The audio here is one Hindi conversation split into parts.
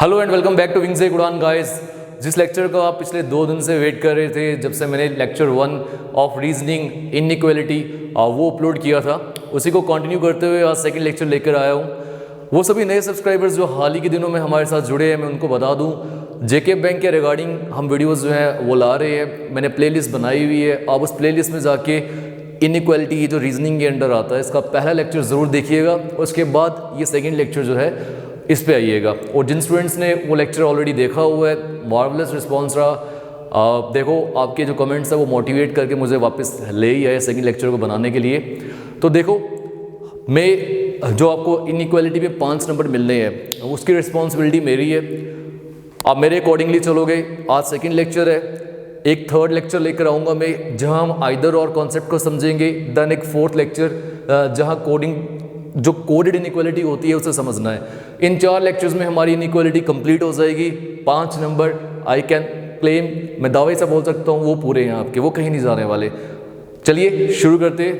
Hello and welcome back to Wings Ek Udaan guys. जिस लेक्चर का आप पिछले 2 दिन से वेट कर रहे थे, जब से मैंने लेक्चर 1 ऑफ रीजनिंग इनइक्वालिटी वो अपलोड किया था, उसी को कंटिन्यू करते हुए आज सेकंड लेक्चर लेकर आया हूँ। वो सभी नए सब्सक्राइबर्स जो हाल ही के दिनों में हमारे साथ जुड़े हैं, मैं उनको बता दूँ जेके बैंक के रिगार्डिंग हम वीडियोज़ जो हैं वो ला रहे हैं। मैंने प्लेलिस्ट बनाई हुई है, आप उस प्लेलिस्ट में जाके इनइक्वालिटी जो रीजनिंग के अंडर आता है इसका पहला लेक्चर ज़रूर देखिएगा। उसके बाद ये सेकेंड लेक्चर जो है इस पे आइएगा। और जिन स्टूडेंट्स ने वो लेक्चर ऑलरेडी देखा हुआ है, मार्वलस रिस्पांस रहा। देखो आपके जो कमेंट्स है वो मोटिवेट करके मुझे वापस ले ही आए सेकंड लेक्चर को बनाने के लिए। तो देखो, मैं जो आपको इनइक्वालिटी पे 5 नंबर मिलने हैं उसकी रिस्पॉन्सिबिलिटी मेरी है। आप मेरे अकॉर्डिंगली चलोगे। आज सेकेंड लेक्चर है, एक थर्ड लेक्चर लेकर आऊँगा मैं जहाँ हम आइदर और कॉन्सेप्ट को समझेंगे। देन एक फोर्थ लेक्चर जहाँ कोडिंग जो कोडेड इनइक्वालिटी होती है उसे समझना है। इन 4 लेक्चर्स में हमारी इनइक्वालिटी कंप्लीट हो जाएगी। 5 नंबर आई कैन क्लेम, मैं दावे से बोल सकता हूँ वो पूरे हैं आपके, वो कहीं नहीं जाने वाले। चलिए शुरू करते हैं।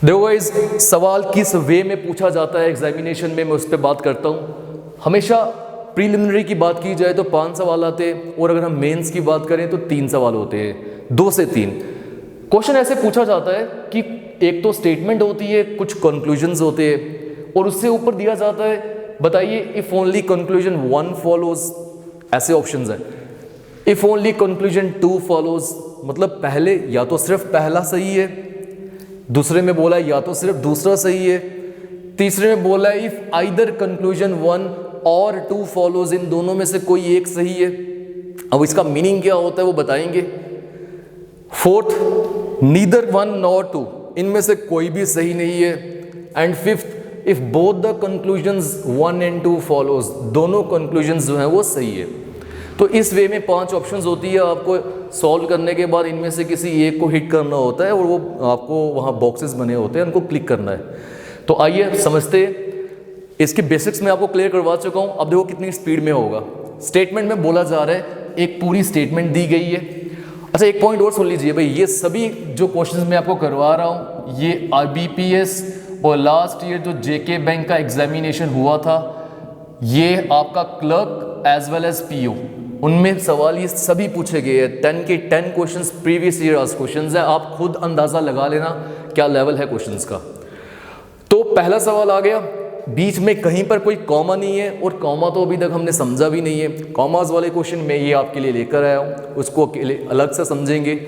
देखो गाइस, सवाल किस वे में पूछा जाता है एग्जामिनेशन में, मैं उस पर बात करता हूँ। हमेशा प्रीलिमिनरी की बात की जाए तो 5 सवाल आते हैं, और अगर हम मेंस की बात करें तो 3 सवाल होते हैं, 2 से 3 क्वेश्चन ऐसे पूछा जाता है कि एक तो स्टेटमेंट होती है, कुछ कंक्लूजन्स होते हैं, और उससे ऊपर दिया जाता है बताइए इफ ओनली कंक्लूजन 1 फॉलोज, ऐसे ऑप्शंस हैं। इफ ओनली कंक्लूजन 2 फॉलोज, मतलब पहले या तो सिर्फ पहला सही है, दूसरे में बोला या तो सिर्फ दूसरा सही है, तीसरे में बोला इफ आइदर कंक्लूजन 1 और 2 फॉलोज, इन दोनों में से कोई एक सही है। अब इसका मीनिंग क्या होता है वो बताएंगे। फोर्थ, नीदर 1 नॉर 2, इनमें से कोई भी सही नहीं है। And fifth, if both the conclusions 1 and 2 follows, दोनों कंक्लूजन्स जो हैं वो सही है। तो इस वे में 5 ऑप्शंस होती है। आपको सॉल्व करने के बाद इनमें से किसी एक को हिट करना होता है, और वो आपको वहाँ बॉक्सेस बने होते हैं, उनको क्लिक करना है। तो आइए समझते हैं। इसके बेसिक्स में आपको क्लियर करवा चुका हूँ। अब देखो कितनी स्पीड में होगा। स्टेटमेंट में बोला जा रहा है, एक पूरी स्टेटमेंट दी गई है। अच्छा, एक पॉइंट और सुन लीजिए भाई, ये सभी जो क्वेश्चंस मैं आपको करवा रहा हूँ ये IBPS और लास्ट ईयर जो जेके बैंक का एग्जामिनेशन हुआ था, ये आपका clerk as well as PO, उनमें सवाल ये सभी पूछे गए हैं। 10 के 10 क्वेश्चंस प्रीवियस ईयर आज क्वेश्चंस है। आप खुद अंदाजा लगा लेना क्या लेवल है क्वेश्चंस का। तो पहला सवाल आ गया, बीच में कहीं पर कोई कॉमा नहीं है, और कॉमा तो अभी तक हमने समझा भी नहीं है। कॉमास वाले क्वेश्चन में ये आपके लिए लेकर आया हूँ, उसको अलग से समझेंगे।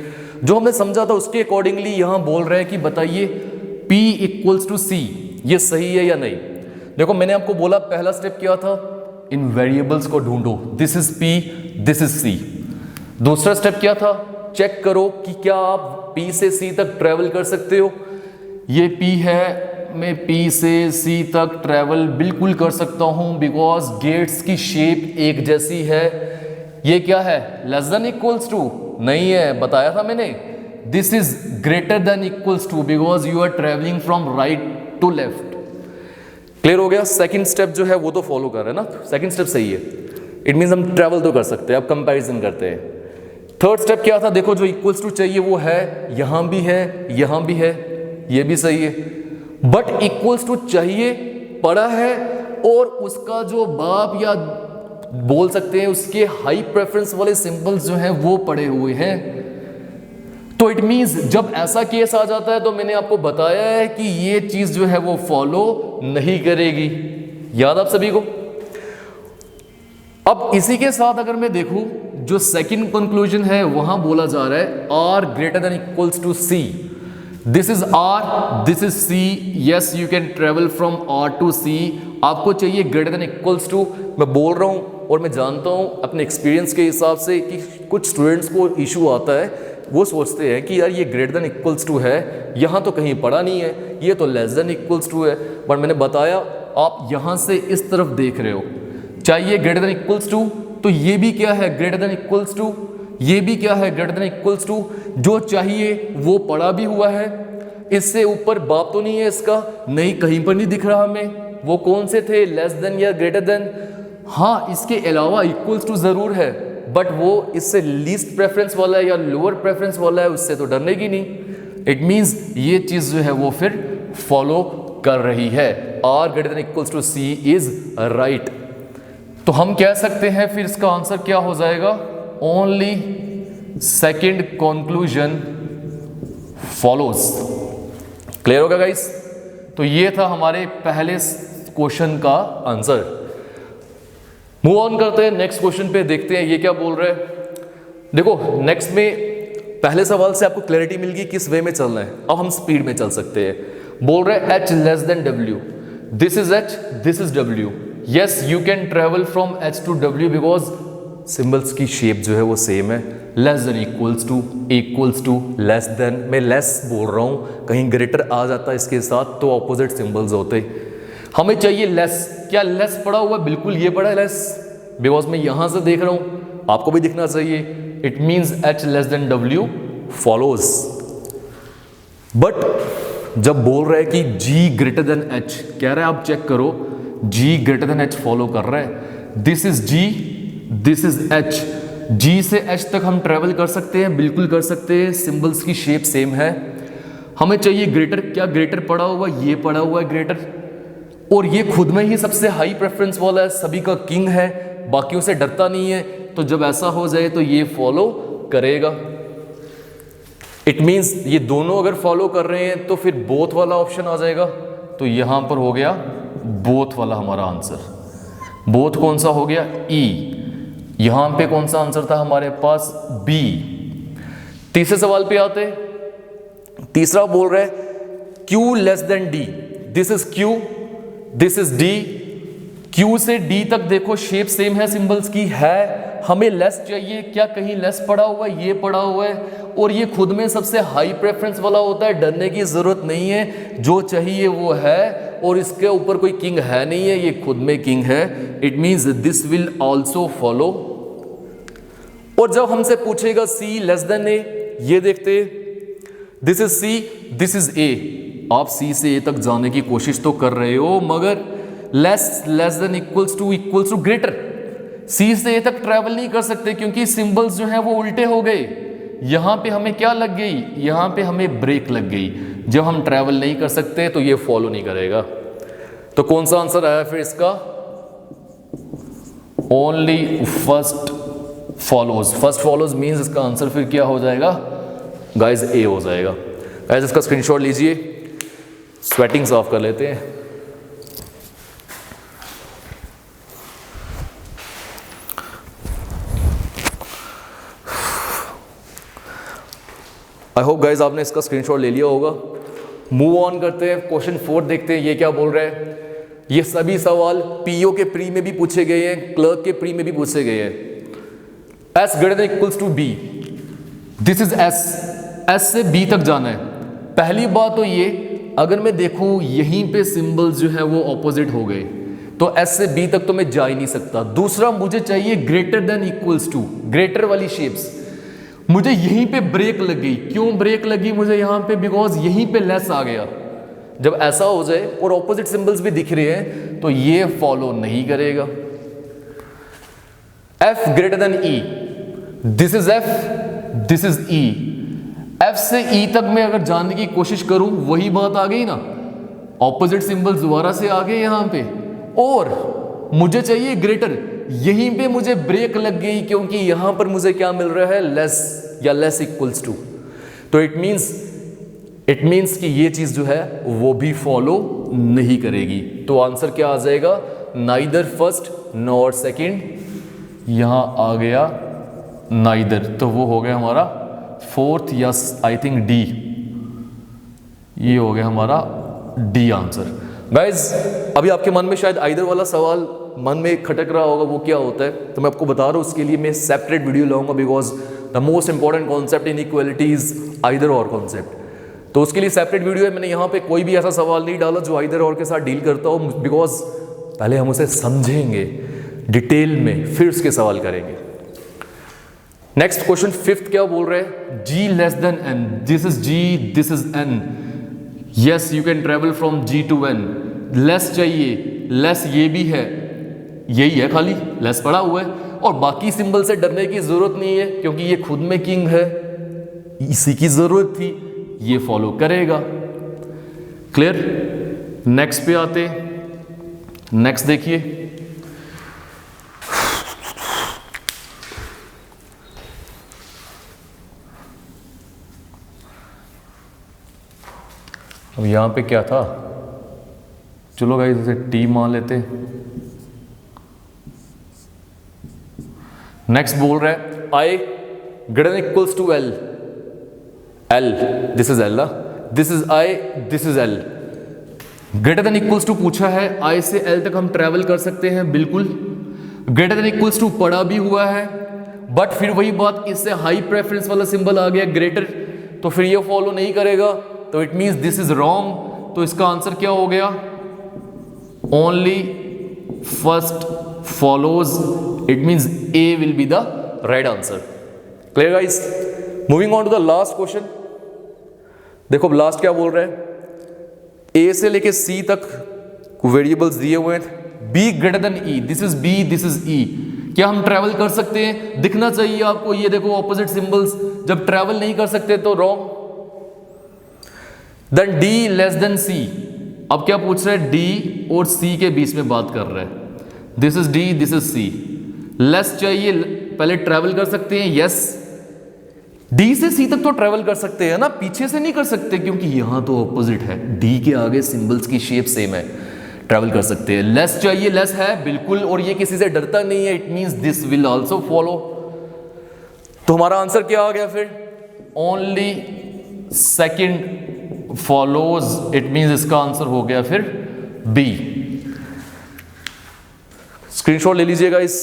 जो हमने समझा था उसके अकॉर्डिंगली यहाँ बोल रहे हैं कि बताइए P = C, ये सही है या नहीं। देखो मैंने आपको बोला पहला स्टेप क्या था, इन वेरिएबल्स को ढूंढो, this is P, this is C। दूसरा स्टेप क्या था, चेक करो कि क्या आप P से C तक ट्रेवल कर सकते हो। ये P है, मैं P से C तक ट्रैवल बिल्कुल कर सकता हूं, बिकॉज गेट्स की शेप एक जैसी है। ये क्या है, लेस देन इक्वल्स टू नहीं है, बताया था मैंने। This is greater than equals to, because you are travelling from right to left. Clear हो गया। सेकंड स्टेप जो है वो तो फॉलो कर रहे हैं ना, सेकंड स्टेप सही है। इट मीन्स हम ट्रैवल तो कर सकते हैं, अब कंपैरिजन करते हैं। थर्ड स्टेप क्या था, देखो जो इक्वल्स टू चाहिए वो है, यहां भी है, यहां भी है, ये भी सही है। बट इक्वल्स टू चाहिए पड़ा है, और उसका जो बाप या बोल सकते हैं उसके हाई प्रेफरेंस वाले सिंबल्स जो हैं वो पड़े हुए हैं। तो इट मींस जब ऐसा केस आ जाता है तो मैंने आपको बताया है कि ये चीज जो है वो फॉलो नहीं करेगी। याद आप सभी को। अब इसी के साथ अगर मैं देखूं, जो सेकंड कंक्लूजन है वहां बोला जा रहा है R > C। This is R, this is C, yes you can travel from R to C। आपको चाहिए > मैं बोल रहा हूँ और मैं जानता हूँ अपने एक्सपीरियंस के हिसाब से कि कुछ स्टूडेंट्स को इशू आता है, वो सोचते हैं कि यार ये > है, यहाँ तो कहीं पड़ा नहीं है, ये तो लेस देन = है। बट मैंने बताया आप यहाँ से इस तरफ देख रहे हो, चाहिए > तो ये भी क्या है > ये भी क्या है > जो चाहिए वो पड़ा भी हुआ है। इससे ऊपर बाप तो नहीं है इसका, नहीं कहीं पर नहीं दिख रहा हमें। वो कौन से थे, लेस देन या ग्रेटर देन। हाँ, इसके अलावा = जरूर है, बट वो इससे लीस्ट प्रेफरेंस वाला है या लोअर प्रेफरेंस वाला है, उससे तो डरने की नहीं। इट मीन्स ये चीज जो है वो फिर फॉलो कर रही है। R > C is right. तो हम कह सकते हैं फिर इसका आंसर क्या हो जाएगा, only second conclusion follows. Clear होगा गाइस? तो ये था हमारे पहले क्वेश्चन का आंसर। मूव ऑन करते हैं नेक्स्ट क्वेश्चन पे, देखते हैं ये क्या बोल रहा है। देखो नेक्स्ट में पहले सवाल से आपको क्लैरिटी मिल गई किस वे में चलना है, अब हम स्पीड में चल सकते हैं। बोल रहे h less than w, this is h, this is w। Yes you can travel from h to w because symbols की शेप जो है वो सेम है। Less than equals to less than, मैं लेस बोल रहा हूँ, कहीं ग्रेटर आ जाता है इसके साथ तो ऑपोजिट सिंबल्स होते। हमें चाहिए लेस, क्या लेस पड़ा हुआ? बिल्कुल ये पड़ा है लेस, बिकॉज मैं यहां से देख रहा हूं, आपको भी दिखना चाहिए। It means h less than w follows. But जब बोल रहा है कि g ग्रेटर देन h, कह रहा है आप चेक करो g greater then h follow कर रहा है। This is g, this is h, g से h तक हम ट्रेवल कर सकते हैं, बिल्कुल कर सकते हैं, सिंबल्स की शेप सेम है। हमें चाहिए ग्रेटर, क्या ग्रेटर पड़ा हुआ? ये पड़ा हुआ है ग्रेटर, और ये खुद में ही सबसे हाई प्रेफरेंस वाला है, सभी का किंग है, बाकियों से डरता नहीं है। तो जब ऐसा हो जाए तो ये फॉलो करेगा। इट मींस ये दोनों अगर फॉलो कर रहे हैं तो फिर बोथ वाला ऑप्शन आ जाएगा। तो यहां पर हो गया बोथ वाला हमारा आंसर। बोथ कौन सा हो गया? ई। यहां पे कौन सा आंसर था हमारे पास? बी। तीसरे सवाल पे आते, तीसरा बोल रहा है Q less than D, this is Q, this is D. Q से डी तक देखो शेप सेम है सिंबल्स की, है हमें लेस चाहिए, क्या कहीं लेस पड़ा हुआ है? ये पड़ा हुआ है, और ये खुद में सबसे हाई प्रेफरेंस वाला होता है, डरने की जरूरत नहीं है, जो चाहिए वो है, और इसके ऊपर कोई किंग है नहीं है, ये खुद में किंग है। It means this will also follow. और जब हमसे पूछेगा सी लेस देन ए, ये देखते, this is C, this is A. आप सी से ए तक जाने की कोशिश तो कर रहे हो, मगर less than equals to greater, C से ए तक ट्रेवल नहीं कर सकते क्योंकि सिंबल्स जो हैं वो उल्टे हो गए। यहां पे हमें क्या लग गई? यहां पे हमें ब्रेक लग गई। जब हम ट्रेवल नहीं कर सकते तो ये फॉलो नहीं करेगा। तो कौन सा आंसर आया फिर इसका? Only first follows. First follows means इसका आंसर फिर क्या हो जाएगा गाइज? ए हो जाएगा। गाइज इसका स्क्रीनशॉट लीजिए, स्वेटिंग साफ कर लेते हैं। आई होप गाइज आपने इसका स्क्रीनशॉट ले लिया होगा। मूव ऑन करते हैं, क्वेश्चन 4 देखते हैं ये क्या बोल रहा है। ये सभी सवाल पीओ के प्री में भी पूछे गए हैं, क्लर्क के प्री में भी पूछे गए हैं। S greater than equals to B, this is S, S से बी तक जाना है। पहली बात तो ये, अगर मैं देखूं यहीं पे सिंबल्स जो है वो ऑपोजिट हो गए तो एस से बी तक तो मैं जा ही नहीं सकता। दूसरा मुझे चाहिए greater than equals to, greater वाली शेप्स। मुझे यहीं पे ब्रेक लग गई। क्यों ब्रेक लगी मुझे यहां पे? बिकॉज यहीं पे लेस आ गया। जब ऐसा हो जाए और ऑपोजिट सिंबल्स भी दिख रहे हैं तो ये फॉलो नहीं करेगा। F greater than E, this is F, this is E. F से ई तक मैं अगर जानने की कोशिश करूं, वही बात आ गई ना, ऑपोजिट सिंबल्स दोबारा से आ गए यहां पे, और मुझे चाहिए ग्रेटर। यहीं पे मुझे ब्रेक लग गई क्योंकि यहां पर मुझे क्या मिल रहा है? लेस या लेस इक्वल्स टू। तो इट मीन्स कि ये चीज जो है वो भी फॉलो नहीं करेगी। तो आंसर क्या आ जाएगा? Neither first nor second. यहां आ गया नाइदर, तो वो हो गया हमारा फोर्थ, या आई थिंक डी। ये हो गया हमारा डी आंसर। गाइज अभी आपके मन में शायद आइदर वाला सवाल मन में खटक रहा होगा, वो क्या होता है, तो मैं आपको बता रहा हूँ। उसके लिए मैं सेपरेट वीडियो लाऊंगा, because the most important concept in equality is either और कॉन्सेप्ट। तो उसके लिए सेपरेट वीडियो है। मैंने यहाँ पे कोई भी ऐसा सवाल नहीं डाला जो आइदर और के साथ डील करता हो, बिकॉज पहले हम उसे समझेंगे डिटेल में, फिर उसके सवाल करेंगे। नेक्स्ट क्वेश्चन 5th क्या बोल रहे हैं? G less than N, this is G, this is N. Yes you can travel from G to N. Less चाहिए, लेस ये भी है, यही है, खाली लेस पड़ा हुआ है, और बाकी सिंबल से डरने की जरूरत नहीं है क्योंकि ये खुद में किंग है, इसी की जरूरत थी, ये फॉलो करेगा। क्लियर? नेक्स्ट पे आते, नेक्स्ट देखिए अब यहाँ पे क्या था, चलो गाइस इसे टी मान लेते। नेक्स्ट बोल रहा है I greater than equals to L, L this is L ना, this is I, this is L. Greater than equals to पूछा है, आई से एल तक हम ट्रेवल कर सकते हैं, बिल्कुल। ग्रेटर देन इक्वल्स टू पढ़ा भी हुआ है, बट फिर वही बात, इससे हाई प्रेफरेंस वाला सिंबल आ गया ग्रेटर, तो फिर ये फॉलो नहीं करेगा, तो it means this is wrong. तो इसका आंसर क्या हो गया, only first follows, it means A will be the right answer. Clear guys? Moving on to the last question. देखो लास्ट क्या बोल रहा है, ए से लेके सी तक वेरिएबल्स दिए हुए हैं, B greater than E, this is B, this is E. क्या हम ट्रैवल कर सकते हैं? दिखना चाहिए आपको, ये देखो ऑपोजिट सिंबल्स, जब ट्रैवल नहीं कर सकते तो wrong. Then D less than C, अब क्या पूछ रहा है, डी और सी के बीच में बात कर रहा है, this is D, this is C. Less चाहिए, पहले ट्रैवल कर सकते हैं, यस। डी से सी तक तो ट्रैवल कर सकते हैं ना, पीछे से नहीं कर सकते, क्योंकि यहां तो ऑपोजिट है, डी के आगे सिंबल्स की शेप सेम है, ट्रैवल कर सकते हैं। लेस चाहिए, लेस है बिल्कुल, और ये किसी से डरता नहीं है, it means this will also follow. तो हमारा आंसर क्या आ गया फिर, only second follows, it means इसका आंसर हो गया फिर बी। स्क्रीनशॉट ले लीजिएगा इस।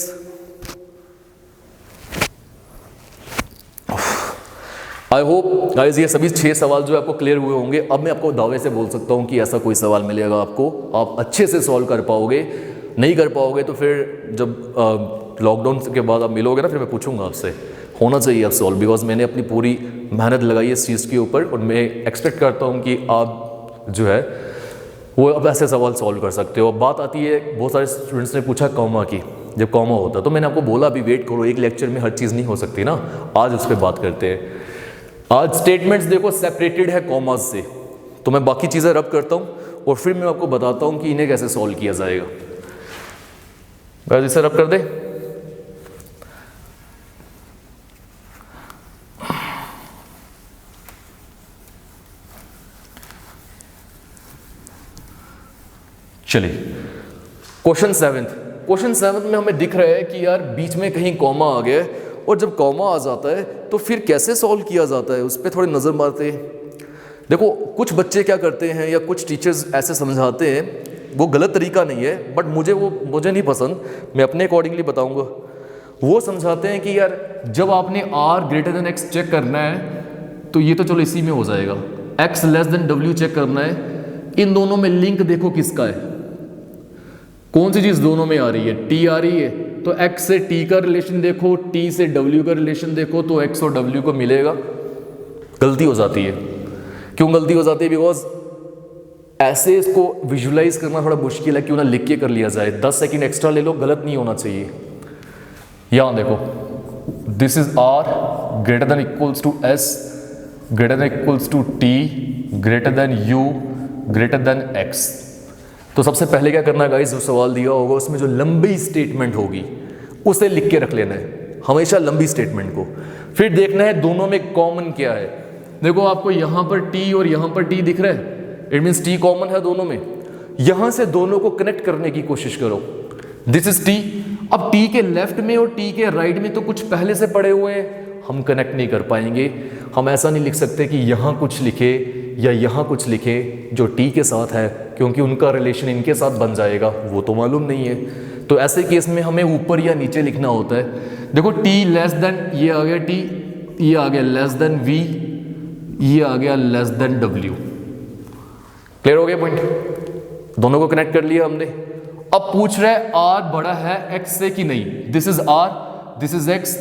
आई होप गाइस ये सभी 6 सवाल जो है आपको क्लियर हुए होंगे। अब मैं आपको दावे से बोल सकता हूं कि ऐसा कोई सवाल मिलेगा आपको, आप अच्छे से सॉल्व कर पाओगे। नहीं कर पाओगे तो फिर जब लॉकडाउन के बाद आप मिलोगे ना, फिर मैं पूछूंगा आपसे, होना चाहिए आप सॉल्व, बिकॉज मैंने अपनी पूरी मेहनत लगाई है इस चीज़ के ऊपर, और मैं एक्सपेक्ट करता हूँ कि आप जो है वो अब ऐसे सवाल सॉल्व कर सकते हो। अब बात आती है, बहुत सारे स्टूडेंट्स ने पूछा कॉमा की, जब कॉमा होता तो मैंने आपको बोला अभी वेट करो, एक लेक्चर में हर चीज़ नहीं हो सकती ना, आज उस पर बात करते हैं। आज स्टेटमेंट्स देखो सेपरेटेड है कॉमास से, तो मैं बाकी चीज़ें रब करता हूँ और फिर मैं आपको बताता हूँ कि इन्हें कैसे सॉल्व किया जाएगा। गाइस इसे रब कर दे। चलिए क्वेश्चन 7 में हमें दिख रहा है कि यार बीच में कहीं कॉमा आ गया, और जब कॉमा आ जाता है तो फिर कैसे सॉल्व किया जाता है, उस पर थोड़ी नज़र मारते हैं। देखो कुछ बच्चे क्या करते हैं या कुछ टीचर्स ऐसे समझाते हैं, वो गलत तरीका नहीं है, बट मुझे नहीं पसंद, मैं अपने अकॉर्डिंगली बताऊंगा। वो समझाते हैं कि यार जब आपने r greater than x check करना है तो ये तो चलो इसी में हो जाएगा, x less than w check करना है, इन दोनों में लिंक देखो किसका है, कौन सी चीज़ दोनों में आ रही है, t आ रही है, तो x से t का रिलेशन देखो, t से w का रिलेशन देखो, तो x और w को मिलेगा। गलती हो जाती है, क्यों गलती हो जाती है, बिकॉज ऐसे इसको विजुलाइज करना थोड़ा मुश्किल है, क्यों ना लिख के कर लिया जाए, 10 सेकंड एक्स्ट्रा ले लो, गलत नहीं होना चाहिए। यहां देखो, this is r greater than equals to s greater than equals to t greater than u greater than x। तो सबसे पहले क्या करना है गाइस, जो सवाल दिया होगा उसमें जो लंबी स्टेटमेंट होगी उसे लिख के रख लेना है, हमेशा लंबी स्टेटमेंट को। फिर देखना है दोनों में कॉमन क्या है। देखो आपको यहां पर t और यहां पर t दिख रहा है, इट मीन्स t कॉमन है दोनों में। यहां से दोनों को कनेक्ट करने की कोशिश करो, दिस इज t। अब t के लेफ्ट में और t के राइट में तो कुछ पहले से पड़े हुए हैं, हम कनेक्ट नहीं कर पाएंगे। हम ऐसा नहीं लिख सकते कि यहाँ कुछ लिखे या यहाँ कुछ लिखे जो t के साथ है, क्योंकि उनका रिलेशन इनके साथ बन जाएगा, वो तो मालूम नहीं है। तो ऐसे केस में हमें ऊपर या नीचे लिखना होता है। देखो t लेस देन, ये आ गया t, ये आ गया लेस देन v, ये आ गया लेस देन w। क्लियर हो गया पॉइंट, दोनों को कनेक्ट कर लिया हमने। अब पूछ रहा है r बड़ा है x से कि नहीं, this is r, this is x,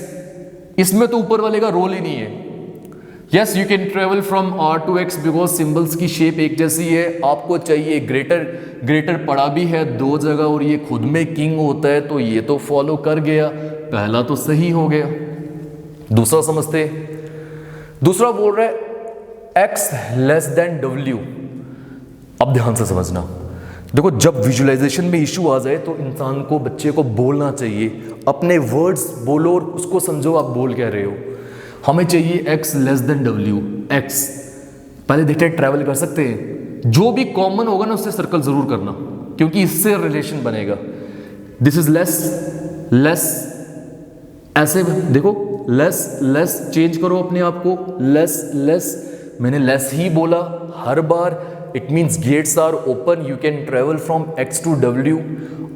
इसमें तो ऊपर वाले का रोल ही नहीं है। Yes you can travel from r to x because symbols की शेप एक जैसी है। आपको चाहिए ग्रेटर पड़ा भी है 2 जगह और ये खुद में किंग होता है, तो ये तो फॉलो कर गया, पहला तो सही हो गया। दूसरा समझते, दूसरा बोल रहा है x लेस देन w। अब ध्यान से समझना, देखो जब विजुअलाइजेशन में इशू आ जाए तो इंसान को, बच्चे को बोलना चाहिए, अपने वर्ड्स बोलो और उसको समझो आप बोल क्या रहे हो। हमें चाहिए x less than w, x। पहले देखते हैं ट्रैवल कर सकते हैं, जो भी कॉमन होगा ना उससे सर्कल जरूर करना, क्योंकि इससे रिलेशन बनेगा। दिस इज लेस, लेस, ऐसे देखो, लेस लेस, चेंज करो अपने आप को, लेस लेस, मैंने लेस ही बोला हर बार। It means gates are open, you can travel from X to W.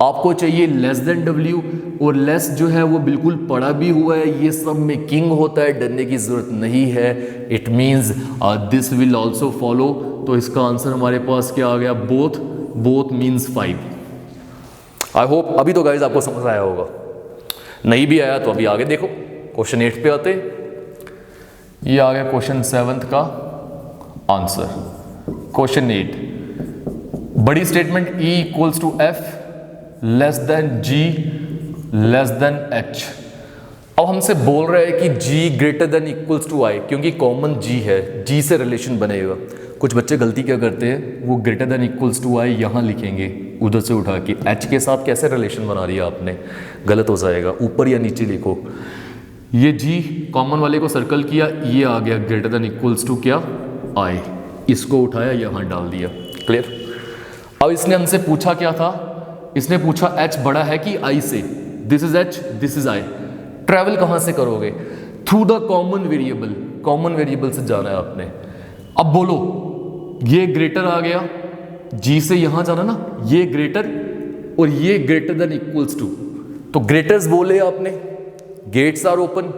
आपको चाहिए लेस देन डब्ल्यू, और लेस जो है वो बिल्कुल पड़ा भी हुआ है, ये सब में किंग होता है, डरने की जरूरत नहीं है। It means this will also follow. तो इसका आंसर हमारे पास क्या आ गया, both, both means 5। I hope अभी तो गाइज आपको समझ आया होगा, नहीं भी आया तो अभी आगे देखो। क्वेश्चन 8 पे आते, ये आ गया क्वेश्चन 7 का आंसर। क्वेश्चन 8, बड़ी statement E equals to F less than G less than H। अब हमसे बोल रहा है कि G greater than equals to I, क्योंकि कॉमन G है, G से रिलेशन बनेगा। कुछ बच्चे गलती क्या करते हैं, वो greater than equals to I यहाँ लिखेंगे उधर से उठा के। H के साथ कैसे रिलेशन बना दिया आपने, गलत हो जाएगा, ऊपर या नीचे लिखो। ये G कॉमन वाले को सर्कल किया, ये आ गया ग्रेटर देन इक्वल्स टू क्या, I, इसको उठाया यहाँ डाल दिया। क्लियर। अब इसने हमसे पूछा क्या था, इसने पूछा H बड़ा है कि I से। This is H, this is I। Travel कहाँ से करोगे, through the common variable, common variable से जाना है आपने। अब बोलो, ये ग्रेटर आ गया, G से यहां जाना ना, ये ग्रेटर और ये ग्रेटर देन इक्वल्स टू, तो ग्रेटर्स बोले आपने, गेट्स आर ओपन।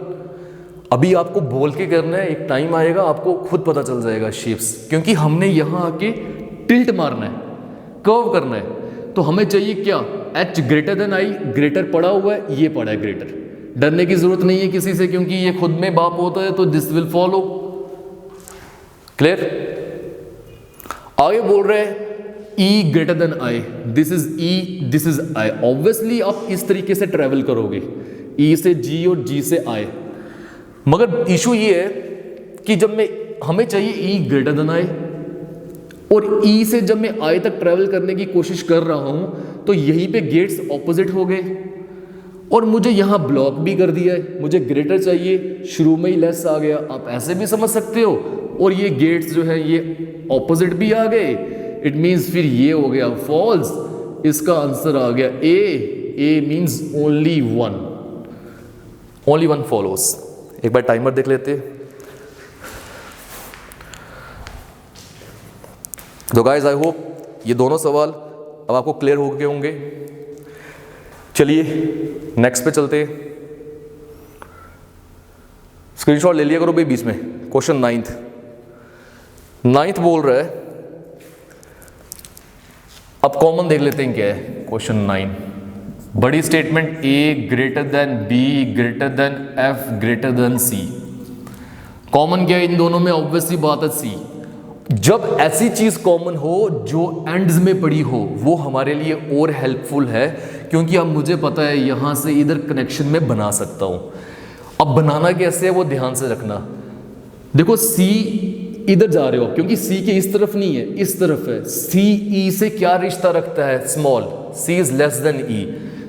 अभी आपको बोल के करना है, एक टाइम आएगा आपको खुद पता चल जाएगा शेप्स, क्योंकि हमने यहां आके टिल्ट मारना है, कर्व करना है। तो हमें चाहिए क्या, H greater than I, greater पड़ा हुआ है, ये पड़ा है ग्रेटर, डरने की जरूरत नहीं है किसी से, क्योंकि ये खुद में बाप होता है, तो दिस विल फॉलो। क्लियर। आगे बोल रहे हैं E greater than I, this is E, this is I। Obviously आप इस तरीके से ट्रेवल करोगे, E से G और G से I। मगर इशू ये है कि जब मैं, हमें चाहिए E ग्रेटर देन I, और E से जब मैं I तक ट्रेवल करने की कोशिश कर रहा हूं, तो यहीं पे गेट्स ऑपोजिट हो गए, और मुझे यहां ब्लॉक भी कर दिया है। मुझे ग्रेटर चाहिए, शुरू में ही लेस आ गया, आप ऐसे भी समझ सकते हो, और ये गेट्स जो है ये ऑपोजिट भी आ गए। इट मीन्स फिर ये हो गया फॉल्स, इसका आंसर आ गया A means only one, only one follows. एक बार टाइमर देख लेते। तो गाइज आई होप ये दोनों सवाल अब आपको क्लियर हो गए होंगे। चलिए नेक्स्ट पे चलते। स्क्रीनशॉट ले लिया करो भाई बीच में। क्वेश्चन 9th बोल रहा है, अब कॉमन देख लेते हैं क्या है। क्वेश्चन 9, बड़ी statement A greater than B greater than F greater than C। Common क्या है इन दोनों में, ऑब्वियसली बात है C। जब ऐसी चीज कॉमन हो जो एंड्स में पड़ी हो, वो हमारे लिए और हेल्पफुल है, क्योंकि अब मुझे पता है यहां से इधर कनेक्शन में बना सकता हूं। अब बनाना कैसे है वो ध्यान से रखना। देखो C इधर जा रहे हो, क्योंकि C के इस तरफ नहीं है, इस तरफ है। C E से क्या रिश्ता रखता है, small, C is less then E,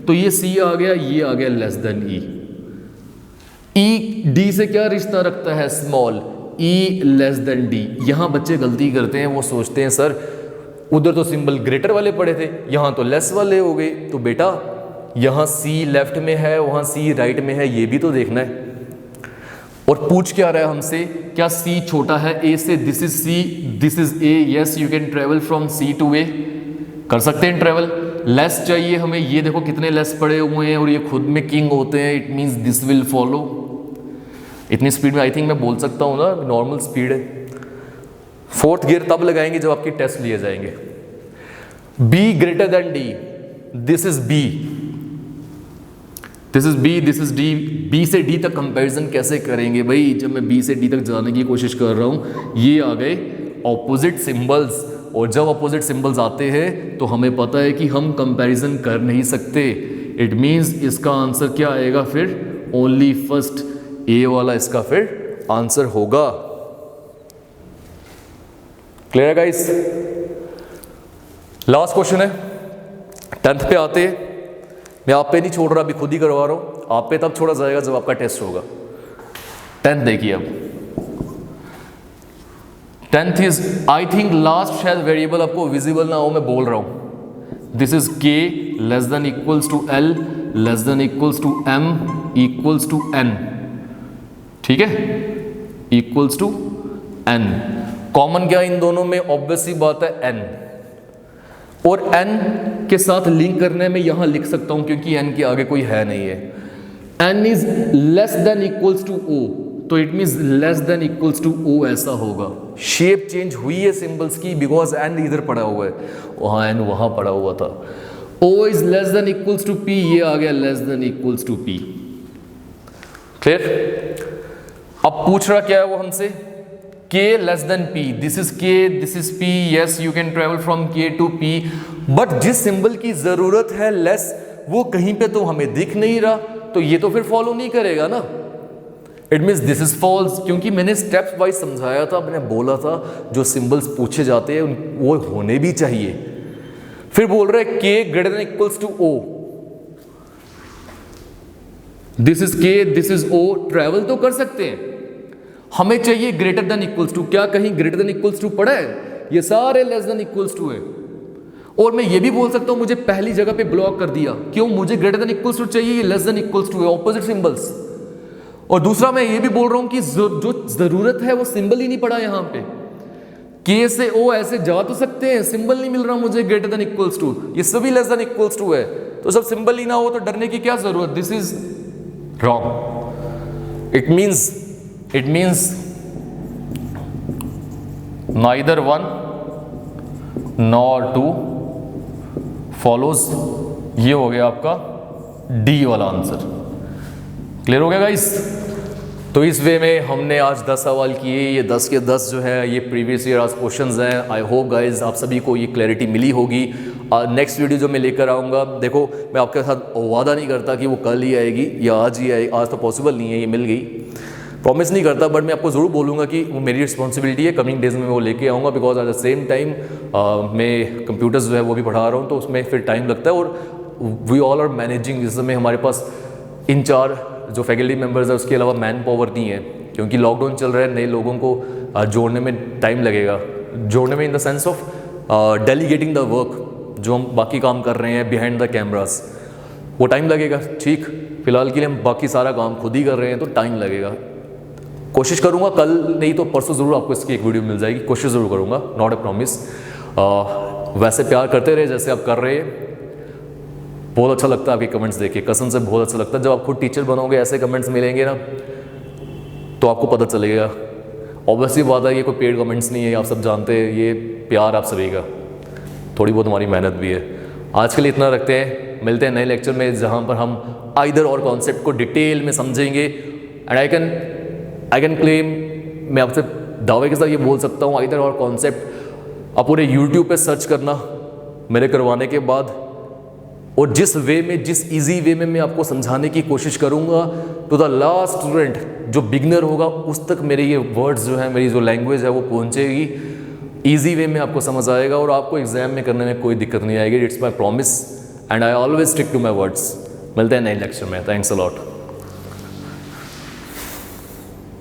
तो ये C आ गया, ये आ गया less then E। E D से क्या रिश्ता रखता है, small, E less than D। यहां बच्चे गलती करते हैं, वो सोचते हैं सर उधर तो सिंबल ग्रेटर वाले पड़े थे, यहां तो लेस वाले हो गए। तो बेटा यहां C लेफ्ट में है, वहां C राइट में है, ये भी तो देखना है। और पूछ क्या रहा है हमसे, क्या C छोटा है A से, this is C, this is A, yes you can travel from C to A, कर सकते हैं ट्रेवल। लेस चाहिए हमें, ये देखो कितने लेस पड़े हुए हैं, और ये खुद में किंग होते हैं, it means this will follow. इतनी स्पीड में आई थिंक मैं बोल सकता हूँ ना, नॉर्मल स्पीड है। 4th गियर तब लगाएंगे जब आपके टेस्ट लिए जाएंगे। B greater than D, this is B, this is B, this is D। B से D तक कंपैरिजन कैसे करेंगे भाई, जब मैं B से D तक जाने की कोशिश कर रहा हूँ, ये आ गए ऑपोजिट सिंबल्स, और जब ऑपोजिट सिंबल्स आते हैं तो हमें पता है कि हम कंपैरिजन कर नहीं सकते। इट मीन्स इसका आंसर क्या आएगा फिर, ओनली फर्स्ट A वाला इसका फिर आंसर होगा। क्लियर है गाइस। लास्ट क्वेश्चन है, 10th पे आते। मैं आप पे नहीं छोड़ रहा, अभी खुद ही करवा रहा हूं, आप पे तब छोड़ा जाएगा जब आपका टेस्ट होगा। 10th देखिए अब, 10th is, I think last शायद वेरिएबल आपको विजिबल ना हो, मैं बोल रहा हूं। This is k less than equals to l less than equals to m equals to n, ठीक है, इक्वल्स टू n। कॉमन क्या इन दोनों में? ऑब्वियस सी बात है n, और n के साथ लिंक करने में यहां लिख सकता हूं क्योंकि n के आगे कोई है नहीं है। n is less than equals to o, तो it means less than equals to o ऐसा होगा। शेप चेंज हुई है सिंबल्स की बिकॉज n इधर पड़ा हुआ है, वहां n वहां पड़ा हुआ था। o is less than equals to p, ये आ गया less than equals to p। Clear? अब पूछ रहा क्या है वो हमसे? k less than p, this is k, this is p, yes you can travel from k to p, but जिस सिंबल की जरूरत है लेस, वो कहीं पे तो हमें दिख नहीं रहा, तो ये तो फिर फॉलो नहीं करेगा ना। It means this is false, क्योंकि मैंने स्टेप्स वाइज समझाया था, मैंने बोला था जो सिंबल्स पूछे जाते हैं वो होने भी चाहिए। फिर बोल रहे हैं k greater than equals to o, this is k, this is o, travel तो कर सकते हैं, हमें चाहिए ग्रेटर देन इक्वल्स टू। क्या कहीं ग्रेटर देन इक्वल्स टू पड़ा है? ये सारे लेस देन इक्वल्स टू है। और मैं ये भी बोल सकता हूं मुझे पहली जगह पे ब्लॉक कर दिया, क्यों? मुझे ग्रेटर देन इक्वल्स टू चाहिए, ये लेस देन इक्वल्स टू है, ऑपोजिट सिंबल्स। और दूसरा मैं ये भी बोल रहा हूं कि जो जरूरत है वो सिंबल ही नहीं पड़ा यहां पे। k से o ऐसे जा तो सकते हैं, सिंबल नहीं मिल रहा मुझे ग्रेटर देन इक्वल्स टू, ये सभी लेस देन इक्वल्स टू है, तो सब सिंबल ही ना हो तो डरने की क्या जरूरत? This is wrong. It means neither 1 nor 2 follows, ये हो गया आपका डी वाला आंसर। क्लियर हो गया गाइस? तो इस वे में हमने आज 10 सवाल किए, ये 10 के 10 जो है ये प्रीवियस ईयर आज क्वेश्चंस हैं। आई होप गाइस आप सभी को ये क्लैरिटी मिली होगी। नेक्स्ट वीडियो जो मैं लेकर आऊँगा, देखो मैं आपके साथ वादा नहीं करता कि वो कल ही आएगी या आज ही आएगी, आज तो पॉसिबल नहीं है, ये मिल गई, प्रॉमिस नहीं करता, बट मैं आपको ज़रूर बोलूँगा कि वो मेरी रिस्पॉन्सिबिलिटी है, कमिंग डेज में वो लेके आऊँगा। Because at the same time मैं कंप्यूटर्स जो है वो भी पढ़ा रहा हूँ, तो उसमें फिर टाइम लगता है, और वी ऑल आर मैनेजिंग। इस समय हमारे पास इन 4 जो फैकल्टी मेंबर्स है, उसके अलावा मैन पावर नहीं है, क्योंकि लॉकडाउन चल रहा है, नए लोगों को जोड़ने में टाइम लगेगा। जोड़ने में in the sense of delegating the work, जो हम बाकी काम कर रहे हैं बिहाइंड द कैमरास, वो टाइम लगेगा। ठीक, फिलहाल के लिए हम बाकी सारा काम खुद ही कर रहे हैं, तो टाइम लगेगा। कोशिश करूँगा कल नहीं तो परसों ज़रूर आपको इसकी एक वीडियो मिल जाएगी, कोशिश ज़रूर करूँगा, नॉट ए प्रॉमिस। वैसे प्यार करते रहे जैसे आप कर रहे हैं, बहुत अच्छा लगता है आपके कमेंट्स देख के, कसम से बहुत अच्छा लगता है। जब आप खुद टीचर बनोगे, ऐसे कमेंट्स मिलेंगे ना, तो आपको पता चलेगा। ऑब्वियसली बात है, ये कोई पेड कमेंट्स नहीं है, आप सब जानते हैं, ये प्यार आप सभी का, थोड़ी बहुत हमारी मेहनत भी है। आज के लिए इतना रखते हैं, मिलते हैं नए लेक्चर में, जहाँ पर हम आइदर और कॉन्सेप्ट को डिटेल में समझेंगे। एंड आई कैन क्लेम, मैं आपसे दावे के साथ ये बोल सकता हूँ, आइदर और कॉन्सेप्ट आप पूरे यूट्यूब पे सर्च करना मेरे करवाने के बाद, और जिस वे में, जिस इजी वे में मैं आपको समझाने की कोशिश करूँगा, टू द लास्ट स्टूडेंट जो बिगनर होगा, उस तक मेरे ये वर्ड्स जो हैं, मेरी जो लैंग्वेज है वो पहुँचेगी, ईजी वे में आपको समझ आएगा, और आपको एग्जाम में करने में कोई दिक्कत नहीं आएगी। It's my promise and I always stick to my words. मिलते हैं नए लेक्चर में। Thanks a lot.